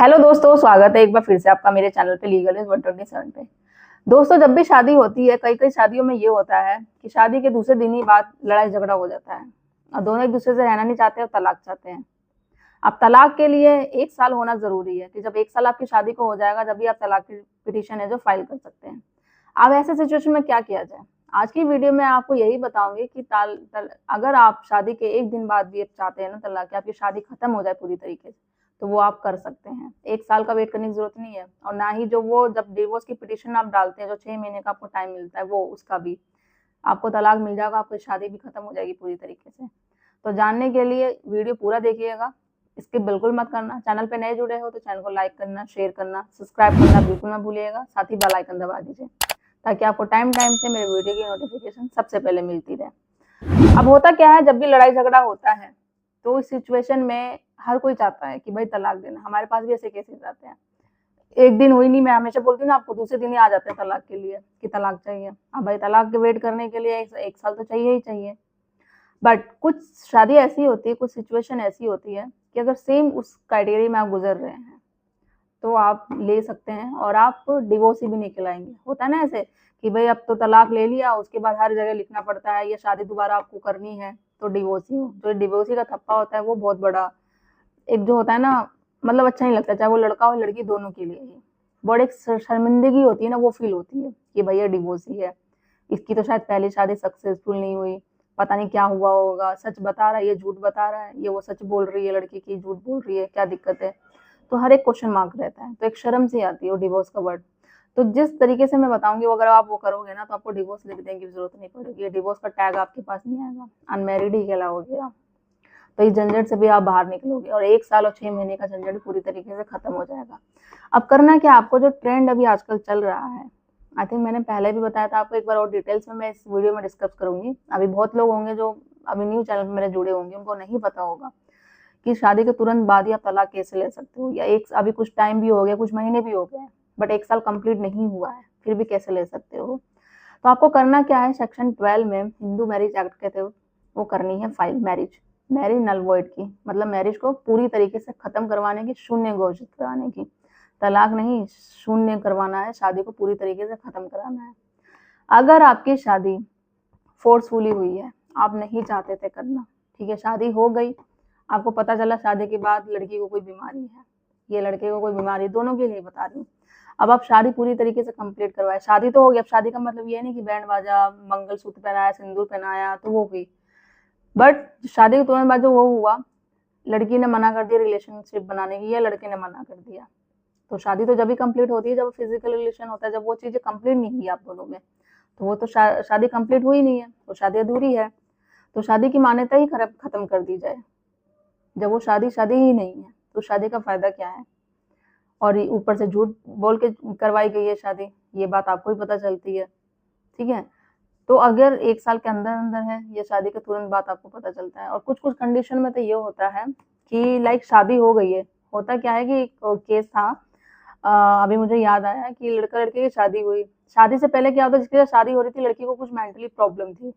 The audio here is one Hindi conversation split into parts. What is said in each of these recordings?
हेलो दोस्तों, स्वागत है एक बार फिर से आपका मेरे चैनल पे लीगल इज 127 पे। दोस्तों, जब भी शादी होती है, कई कई शादियों में ये होता है कि शादी के दूसरे दिन ही बाद लड़ाई झगड़ा हो जाता है और दोनों एक दूसरे से रहना नहीं चाहते और तलाक चाहते हैं। अब तलाक के लिए 1 साल होना जरूरी है कि जब 1 साल आपकी शादी को हो जाएगा जब भी आप तलाक की पिटीशन है जो फाइल कर सकते हैं। अब ऐसे सिचुएशन में क्या किया जाए, आज की वीडियो में आपको यही बताऊंगी कि अगर आप शादी के एक दिन बाद भी आप चाहते हैं ना तलाक कि आपकी शादी खत्म हो जाए पूरी तरीके से, तो वो आप कर सकते हैं। 1 साल का वेट करने की जरूरत नहीं है और ना ही जो वो जब डिवोर्स की पिटीशन आप डालते हैं जो 6 महीने का आपको टाइम मिलता है वो उसका भी आपको तलाक मिल जाएगा, आपकी शादी भी खत्म हो जाएगी पूरी तरीके से। तो जानने के लिए वीडियो पूरा देखिएगा, स्किप बिल्कुल मत करना। चैनल पे नए जुड़े हो तो चैनल को लाइक करना, शेयर करना, सब्सक्राइब करना बिल्कुल मत भूलिएगा। साथ ही बेल आइकन दबा दीजिए ताकि आपको टाइम टाइम से मेरे वीडियो की नोटिफिकेशन सबसे पहले मिलती रहे। अब होता क्या है, जब भी लड़ाई झगड़ा होता है तो इस सिचुएशन में हर कोई चाहता है कि भाई तलाक देना। हमारे पास भी ऐसे केसेस आते हैं, एक दिन हुई नहीं, मैं हमेशा बोलती हूँ ना आपको, दूसरे दिन ही आ जाते हैं तलाक के लिए कि तलाक चाहिए। अब भाई तलाक के वेट करने के लिए 1 साल तो चाहिए ही चाहिए। बट कुछ शादी ऐसी होती है, कुछ सिचुएशन ऐसी होती है कि अगर सेम उस क्राइटेरिया में आप गुजर रहे हैं तो आप ले सकते हैं और आप डिवोर्स ही भी नहीं खिलाएंगे। होता है ना ऐसे कि भाई अब तो तलाक ले लिया, उसके बाद हर जगह लिखना पड़ता है या शादी दोबारा आपको करनी है तो डिवोर्सी हो। जो डिवोर्सी का थप्पा होता है वो बहुत बड़ा एक जो होता है ना, मतलब अच्छा नहीं लगता, चाहे वो लड़का हो लड़की दोनों के लिए ही। बड़ी एक शर्मिंदगी होती है ना, वो फील होती है कि भैया डिवोर्सी है, इसकी तो शायद पहली शादी सक्सेसफुल नहीं हुई, पता नहीं क्या हुआ होगा, सच बता रहा है ये झूठ बता रहा है, ये वो सच बोल रही है लड़की की झूठ बोल रही है, क्या दिक्कत है। तो हर एक क्वेश्चन मार्क रहता है, तो एक शर्म सी आती है वो डिवोर्स का वर्ड। तो जिस तरीके से मैं बताऊंगी वो अगर आप वो करोगे ना तो आपको डिवोर्स लिख देने की जरूरत नहीं पड़ेगी, डिवोर्स का टैग आपके पास नहीं आएगा, अनमेरिड ही कहलाओगे आप। तो इस झंझट से भी आप बाहर निकलोगे और 1 साल और 6 महीने का झंझट पूरी तरीके से खत्म हो जाएगा। अब करना क्या, आपको जो ट्रेंड अभी आजकल चल रहा है, आई थिंक मैंने पहले भी बताया था आपको, एक बार और डिटेल्स में मैं इस वीडियो में डिस्कस करूंगी। अभी बहुत लोग होंगे जो अभी न्यू चैनल में मेरे जुड़े होंगे, उनको नहीं पता होगा कि शादी के तुरंत बाद ही आप तलाक कैसे ले सकते हो, या एक अभी कुछ टाइम भी हो गया, कुछ महीने भी हो गए बट 1 साल कंप्लीट नहीं हुआ है फिर भी कैसे ले सकते हो। तो आपको करना क्या है, सेक्शन 12 में हिंदू मैरिज एक्ट के तहत वो करनी है फाइल, मैरिज नल वॉइड की, मतलब मैरिज को पूरी तरीके से खत्म करवाने की, शून्य घोषित कराने की। तलाक नहीं, शून्य करवाना है, शादी को पूरी तरीके से खत्म कराना है। अगर आपकी शादी फोर्सफुली हुई है, आप नहीं चाहते थे करना, ठीक है, शादी हो गई, आपको पता चला शादी के बाद लड़की को कोई बीमारी है, ये लड़के को कोई बीमारी, दोनों के लिए बता रही हूँ। अब आप शादी पूरी तरीके से कंप्लीट करवाए, शादी तो हो गई। अब शादी का मतलब ये नहीं कि बैंड बाजा, मंगलसूत्र पहनाया, सिंदूर पहनाया तो वो हुई, बट शादी के तुरंत बाद जो वो हुआ, लड़की ने मना कर दिया रिलेशनशिप बनाने की या लड़के ने मना कर दिया, तो शादी तो जब भी कंप्लीट होती है जब फिजिकल रिलेशन होता है, जब वो चीजें कंप्लीट नहीं हुई आप दोनों में, तो वो तो शादी कंप्लीट हुई नहीं है, तो शादी अधूरी है। तो शादी की मान्यता ही खत्म कर दी जाए। जब वो शादी शादी ही नहीं है तो शादी का फायदा क्या है। और ऊपर से झूठ बोल के करवाई गई है शादी, ये बात आपको ही पता चलती है, ठीक है। तो अगर 1 साल के अंदर अंदर है, ये शादी के तुरंत बाद आपको पता चलता है। और कुछ कुछ कंडीशन में तो ये होता है कि लाइक शादी हो गई है, होता क्या है कि एक केस था, अभी मुझे याद आया कि लड़का लड़के की शादी हुई, शादी से पहले क्या होता है, जिसके साथ शादी हो रही थी लड़की को कुछ मेंटली प्रॉब्लम थी,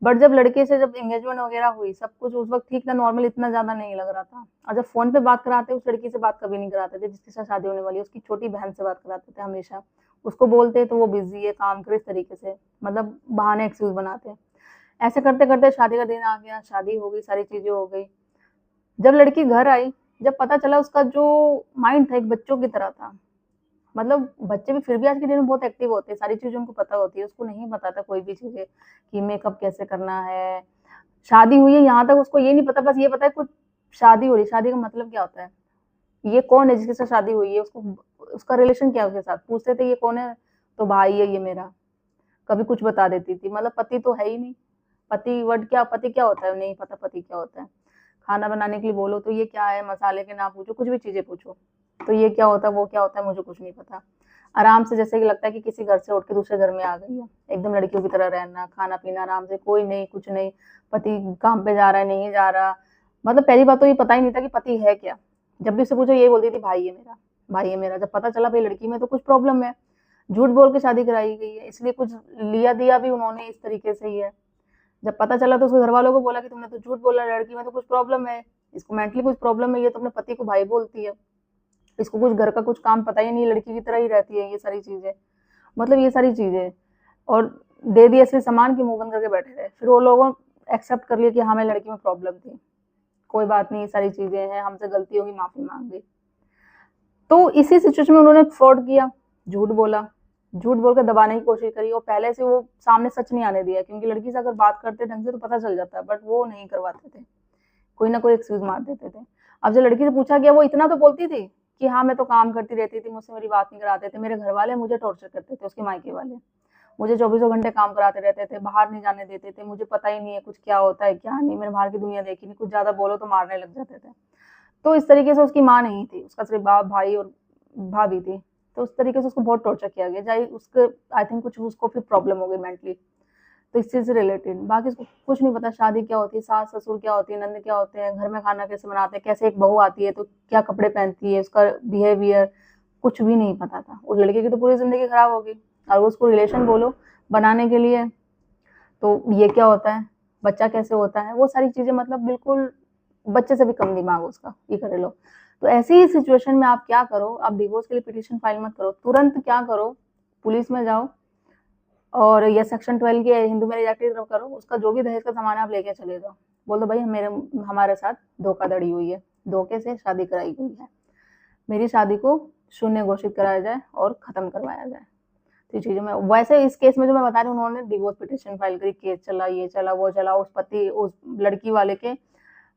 बट जब लड़के से जब एंगेजमेंट वगैरह हुई सब कुछ उस वक्त ठीक था, नॉर्मल, इतना ज्यादा नहीं लग रहा था। और जब फोन पे बात कराते उस लड़की से बात कभी नहीं कराते थे जिसके साथ शादी होने वाली है, उसकी छोटी बहन से बात कराते थे हमेशा। उसको बोलते तो वो बिजी है, काम करे, इस तरीके से मतलब बहाने एक्सक्यूज बनाते। ऐसे करते करते शादी का दिन आ गया, शादी हो गई, सारी चीजें हो गई। जब लड़की घर आई, जब पता चला उसका जो माइंड था एक बच्चों की तरह था, मतलब बच्चे भी फिर भी आज के दिन में बहुत एक्टिव होते हैं, सारी चीजें उनको पता होती है, उसको नहीं पता था कोई भी चीजें कि मेकअप कैसे करना है। शादी हुई है यहाँ तक उसको ये नहीं पता, बस ये पता है कुछ शादी हो रही, शादी का मतलब क्या होता है, ये कौन है जिसके साथ शादी हुई है, उसको उसका रिलेशन क्या है उसके साथ, पूछते थे ये कौन है, तो भाई है ये मेरा, कभी कुछ बता देती थी, मतलब पति तो है ही नहीं। पति वर्ड क्या, पति क्या होता है नहीं पता, पति क्या होता है। खाना बनाने के लिए बोलो तो ये क्या है, मसाले के नाम पूछो, कुछ भी चीजें पूछो तो ये क्या होता है वो क्या होता है, मुझे कुछ नहीं पता। आराम से जैसे कि लगता है कि किसी घर से उठ के दूसरे घर में आ गई है, एकदम लड़कियों की तरह रहना, खाना पीना आराम से, कोई नहीं कुछ नहीं। पति काम पे जा रहा है नहीं जा रहा, मतलब पहली बात तो ये पता ही नहीं था कि पति है क्या। जब भी उससे पूछो यही बोलती थी भाई है मेरा, भाई है मेरा। जब पता चला भाई लड़की में तो कुछ प्रॉब्लम है, झूठ बोल के शादी कराई गई है, इसलिए कुछ लिया दिया भी उन्होंने इस तरीके से ही है। जब पता चला तो उसके घर वालों को बोला कि तुमने तो झूठ बोला, लड़की में तो कुछ प्रॉब्लम है, इसको मेंटली कुछ प्रॉब्लम है, ये तो अपने पति को भाई बोलती है। इसको कुछ घर का कुछ काम पता ही नहीं, लड़की की तरह ही रहती है ये सारी चीजें, मतलब ये सारी चीजें। और दे दिए इसलिए सामान की मुंह बंद करके बैठे रहे। फिर वो लोगों एक्सेप्ट कर लिया कि हमें लड़की में प्रॉब्लम थी, कोई बात नहीं, ये सारी चीजें हैं, हमसे गलती होगी, माफी मांग ली। तो इसी सिचुएशन में उन्होंने फ्रॉड किया, झूठ बोला, झूठ बोल कर दबाने की कोशिश करी, और पहले से वो सामने सच नहीं आने दिया, क्योंकि लड़की से अगर बात करते ढंग से तो पता चल जाता है, बट वो नहीं करवाते थे, कोई ना कोई एक्सक्यूज मार देते थे। अब जब लड़की से पूछा गया, वो इतना तो बोलती थी कि हाँ मैं तो काम करती रहती थी, मुझसे मेरी बात नहीं कराते थे, मेरे घर वाले मुझे टॉर्चर करते थे, उसके मायके वाले मुझे 24 घंटे काम कराते रहते थे, बाहर नहीं जाने देते थे, मुझे पता ही नहीं है कुछ क्या होता है क्या नहीं, मैंने बाहर की दुनिया देखी नहीं, कुछ ज्यादा बोलो तो मारने लग जाते थे। तो इस तरीके से उसकी माँ नहीं थी, उसका सिर्फ बाप, भाई और भाभी थी। तो उस तरीके से उसको बहुत टॉर्चर किया गया, चाहे उसके आई थिंक कुछ उसको फिर प्रॉब्लम हो गई मेंटली। तो इस चीज से रिलेटेड बाकी इसको कुछ नहीं पता, शादी क्या होती है, सास ससुर क्या होती है, नंद क्या होते हैं, घर में खाना कैसे बनाते हैं, कैसे एक बहू आती है तो क्या कपड़े पहनती है, उसका बिहेवियर कुछ भी नहीं पता था। उस लड़के की तो पूरी जिंदगी खराब होगी। और उसको रिलेशन बोलो बनाने के लिए, तो ये क्या होता है, बच्चा कैसे होता है, वो सारी चीजें, मतलब बिल्कुल बच्चे से भी कम दिमाग उसका, ये कर लो। तो ऐसी ही सिचुएशन में आप क्या करो, आप डिवोर्स के लिए पिटीशन फाइल मत करो, तुरंत क्या करो, पुलिस में जाओ और या सेक्शन 12 के हिंदू मैरिज एक्ट की तरफ करो, उसका जो भी दहेज का सामान है आप लेके चले जाओ, बोल दो भाई हमारे साथ धोखाधड़ी हुई है, धोखे से शादी कराई गई है, मेरी शादी को शून्य घोषित कराया जाए और खत्म करवाया जाए। तो चीजों में वैसे इस केस में जो मैं बता रही हूँ, उन्होंने डिवोर्स पिटीशन फाइल करी, केस चला, ये चला वो चला, उस लड़की वाले के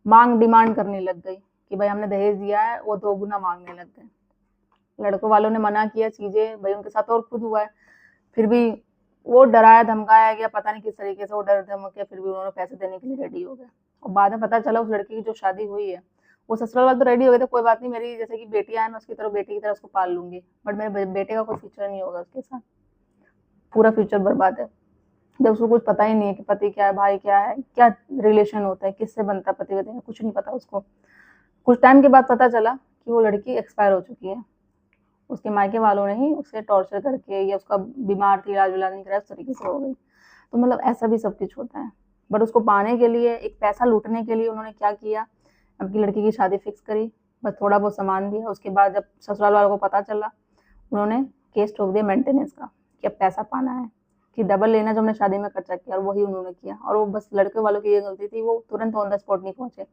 मांग डिमांड करने लग गई कि भाई हमने दहेज दिया है, वो 2 गुना मांगने लग गए। लड़कों वालों ने मना किया चीजें, भाई उनके साथ और खुद हुआ है, फिर भी वो डराया धमकाया गया, पता नहीं किस तरीके से वो डर धमक के फिर भी उन्होंने पैसे देने के लिए रेडी हो गए। और बाद में पता चला उस लड़की की जो शादी हुई है, वो ससुराल वाले तो रेडी हो गए थे, कोई बात नहीं, मेरी जैसे कि बेटियां है मैं उसकी तरह बेटी की तरह उसको पाल लूंगी, बट मेरे बेटे का कोई फ्यूचर नहीं होगा उसके साथ, पूरा फ्यूचर बर्बाद है। जब उसको कुछ पता ही नहीं है कि पति क्या है, भाई क्या है, क्या रिलेशन होता है, किससे बनता है पति पत्नी, कुछ नहीं पता उसको। कुछ टाइम के बाद पता चला कि वो लड़की एक्सपायर हो चुकी है, उसके मायके वालों ने ही उसे टॉर्चर करके, या उसका बीमार थी, इलाज विलाज नहीं कराया, उस तरीके से हो गई। तो मतलब ऐसा भी सब कुछ होता है। बट उसको पाने के लिए, एक पैसा लूटने के लिए उन्होंने क्या किया, अपनी लड़की की शादी फिक्स करी, बस थोड़ा बहुत सामान दिया, उसके बाद जब ससुराल वालों को पता चला, उन्होंने केस ठोक दिया मेंटेनेंस का कि अब पैसा पाना है, कि डबल लेना जो हमने शादी में खर्चा किया, और वही उन्होंने किया। और वो बस लड़के वालों की ये गलती थी, वो तुरंत ऑन द स्पॉट नहीं पहुंचे,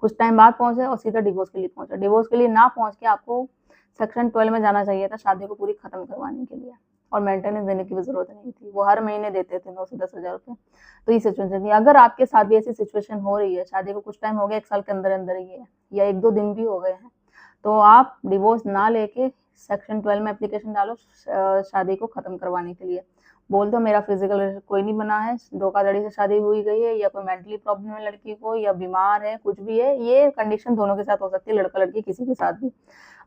कुछ टाइम बाद पहुंचे और सीधा डिवोर्स के लिए पहुंचे। डिवोर्स के लिए ना पहुंच के आपको सेक्शन 12 में जाना चाहिए था, शादी को पूरी खत्म करवाने के लिए, और मेंटेनेंस देने की भी जरूरत नहीं थी, वो हर महीने देते थे 9 से 10 हजार रुपये। तो ये सिचुएशन थी। अगर आपके साथ भी ऐसी सिचुएशन हो रही है, शादी को कुछ टाइम हो गया, 1 साल के अंदर अंदर ही है, या 1-2 दिन भी हो गए हैं, तो आप डिवोर्स ना लेके सेक्शन 12 में एप्लीकेशन डालो शादी को खत्म करवाने के लिए। बोल दो मेरा फिजिकल कोई नहीं बना है, धोखाधड़ी से शादी हुई गई है, या कोई मेंटली प्रॉब्लम है लड़की को, या बीमार है, कुछ भी है, ये कंडीशन दोनों के साथ हो सकती है, लड़का लड़की किसी के साथ भी।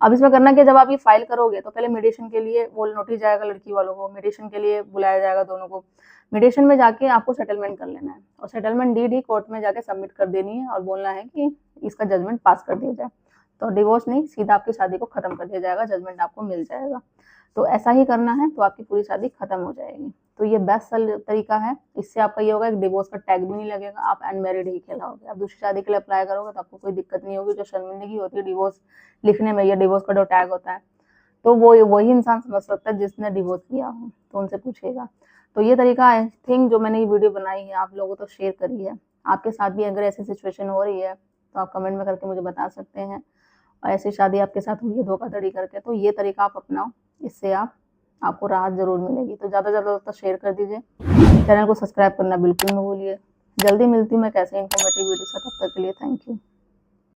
अब इसमें करना कि जब आप ये फाइल करोगे तो पहले मेडिएशन के लिए वो नोटिस जाएगा लड़की वालों को, मेडिएशन के लिए बुलाया जाएगा दोनों को, मेडिएशन में जाके आपको सेटलमेंट कर लेना है, और सेटलमेंट डीड ही कोर्ट में जाके सबमिट कर देनी है, और बोलना है कि इसका जजमेंट पास कर दिया जाए। तो डिवोर्स नहीं, सीधा आपकी शादी को खत्म कर दिया जाएगा, जजमेंट आपको मिल जाएगा। तो ऐसा ही करना है, तो आपकी पूरी शादी खत्म हो जाएगी। तो ये बेस्ट तरीका है, इससे आपका ये होगा कि डिवोर्स का टैग भी नहीं लगेगा, आप अनमैरिड ही कहलाओगे। आप दूसरी शादी के लिए अप्लाई करोगे तो आपको कोई दिक्कत नहीं होगी। जो शर्मिंदगी होती है डिवोर्स लिखने में, या डिवोर्स का जो टैग होता है, तो वो वही इंसान समझ सकता है जिसने डिवोर्स किया हो, तो उनसे पूछेगा। तो ये तरीका आई थिंक जो मैंने ये वीडियो बनाई है आप लोगों तो शेयर करी है। आपके साथ भी अगर ऐसी सिचुएशन हो रही है तो आप कमेंट में करके मुझे बता सकते हैं, और ऐसी शादी आपके साथ हुई है धोखाधड़ी करके, तो ये तरीका आप अपनाओ, इससे आपको राहत जरूर मिलेगी। तो ज़्यादा से ज़्यादा दोस्तों शेयर कर दीजिए, चैनल को सब्सक्राइब करना बिल्कुल मत भूलिए। जल्दी मिलती हूँ मैं कैसे इन्फॉर्मेटिव वीडियो से, तब तक के लिए थैंक यू।